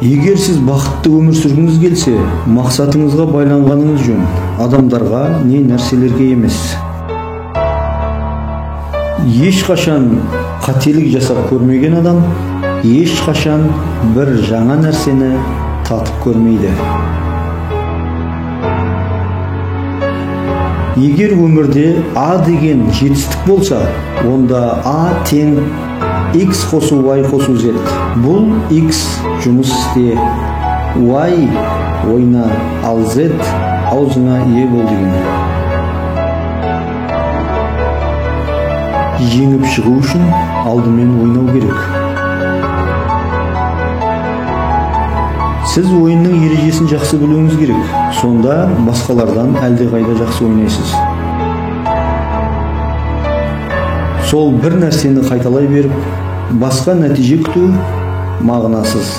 Егер сіз бақытты өмір сүргіңіз келсе, мақсатыңызға байланғаныңыз жөн, адамдарға не нәрселерге емес. Ешқашан қателік жасап көрмеген адам, ешқашан бір жаңа нәрсені татып көрмейді. Егер өмірде А деген жетістік болса, онда А тең X қосу Y қосу Z. Бұл X жұмыс істе, Y ойна, ал Z аузыңа ие бол деген. Жеңіп шығу үшін алдымен ойнау керек. Сіз ойынның ережесін жақсы білуіңіз керек. Сонда басқалардан әлдеқайда жақсы ойнайсыз. Сол бір нәрсені қайталай беріп, басқа нәтиже күту мағынасыз.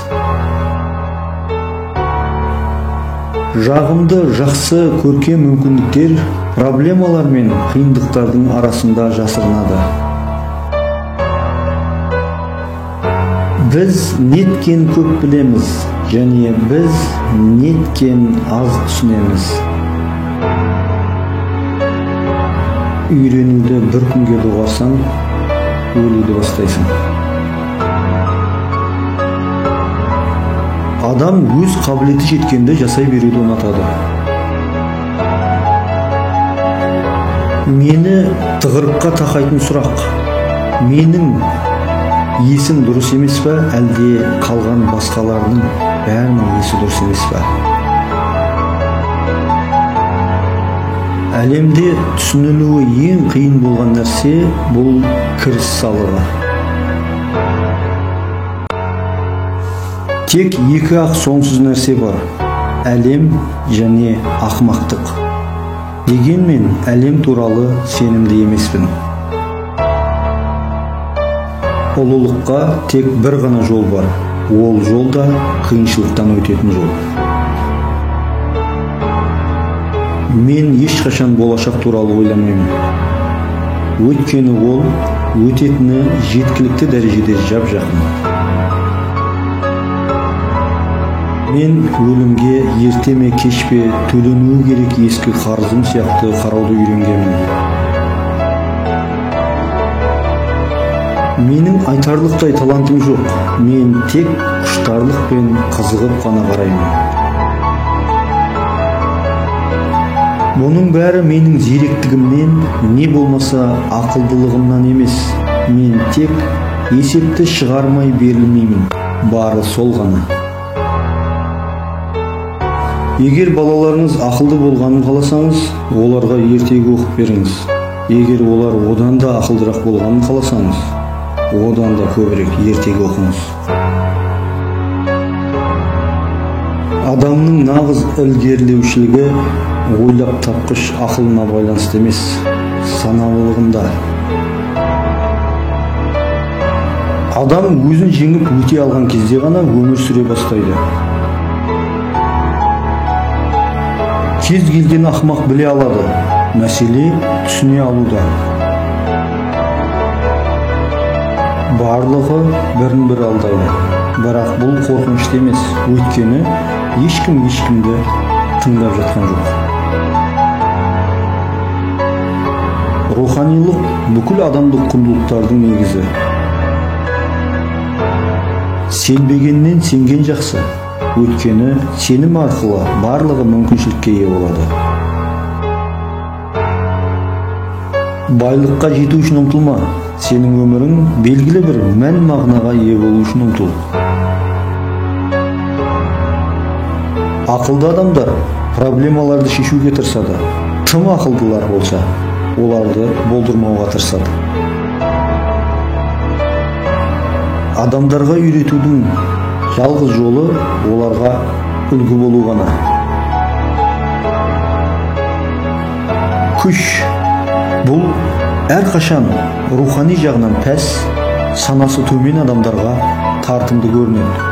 Жағымды, жақсы, көркем мүмкіндіктер проблемалар мен қиындықтардың арасында жасырынады. Біз неткен көп білеміз, және біз неткен аз түсінеміз. Үйренуді бір күнге доғарсаң, өлуді бастайсың. Адам өз қабілеті жеткенде жасай беруді ұнатады. Мені тығырыққа тақайтын сұрақ: менің есім дұрыс емес пе, әлде қалған басқалардың бәрінің есі дұрыс емес пе? Әлемде түсінілуі ең қиын болған нәрсе бұл кіріс салығы. Тек екі ақ сонсыз нәрсе бар: әлем және ақымақтық. Дегенмен әлем туралы сенімді емеспін. Ұлылыққа тек бір ғана жол бар. Ол жол да қиыншылықтан өтетін жол. Мен ешқашан болашақ туралы ойламаймын. Өйткені ол өтетіні жеткілікті дәрежеде жап-жақын. Мен өлімге ерте ме кеш пе төленуі керек ескі қарызым сияқты қарауды үйренгенмін. Менің айтарлықтай талантым жоқ. Мен тек құштарлықпен қызығып қана қараймын. Бұның бәрі менің зеректігімнен, не болмаса ақылдылығымнан емес. Мен тек есепті шығармай берілмеймін. Бары сол ғана. Егер балаларыңыз ақылды болғанын қаласаңыз, оларға ертегі оқып беріңіз. Егер олар одан да ақылдырақ болғанын қаласаңыз, одан да көбірек ертегі оқыңыз. Адамның нағыз ілгерілеушілігі ойлап тапқыш ақылына байланысты емес, саналылығында. Адам өзін жеңіп өте алған кезде ғана өмір сүре бастайды. Кез келген ақымақ біле алады, мәселе түсіне алуда. Барлығы бірін-бірі алдайды. Бірақ бұл қорқынышты емес, өйткені ешкім ешкімді тыңдап жатқан жоқ. Руханилық бүкіл адамдық құндылықтардың негізі. Сенбегеннен сенген жақсы. Өйткені сенім арқылы барлығы мүмкіншілікке ие болады. Байлыққа жету үшін ұмтылма. Сенің өмірің белгілі бір мән-мағынаға ие болу үшін ұмтыл. Ақылды адамдар проблемаларды шешуге тырысады. Тым ақылдылар болса, оларды болдырмауға тырысады. Адамдарға үйретудің жалғыз жолы оларға үлгі болу ғана. Күш бұл әрқашан рухани жағынан пәс, санасы төмен адамдарға тартымды көрінеді.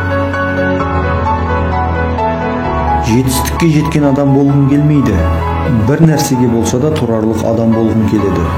Жетістікке жеткен адам болғың келмейді. Бір нәрсеге болса да тұрарлық адам болғың келеді.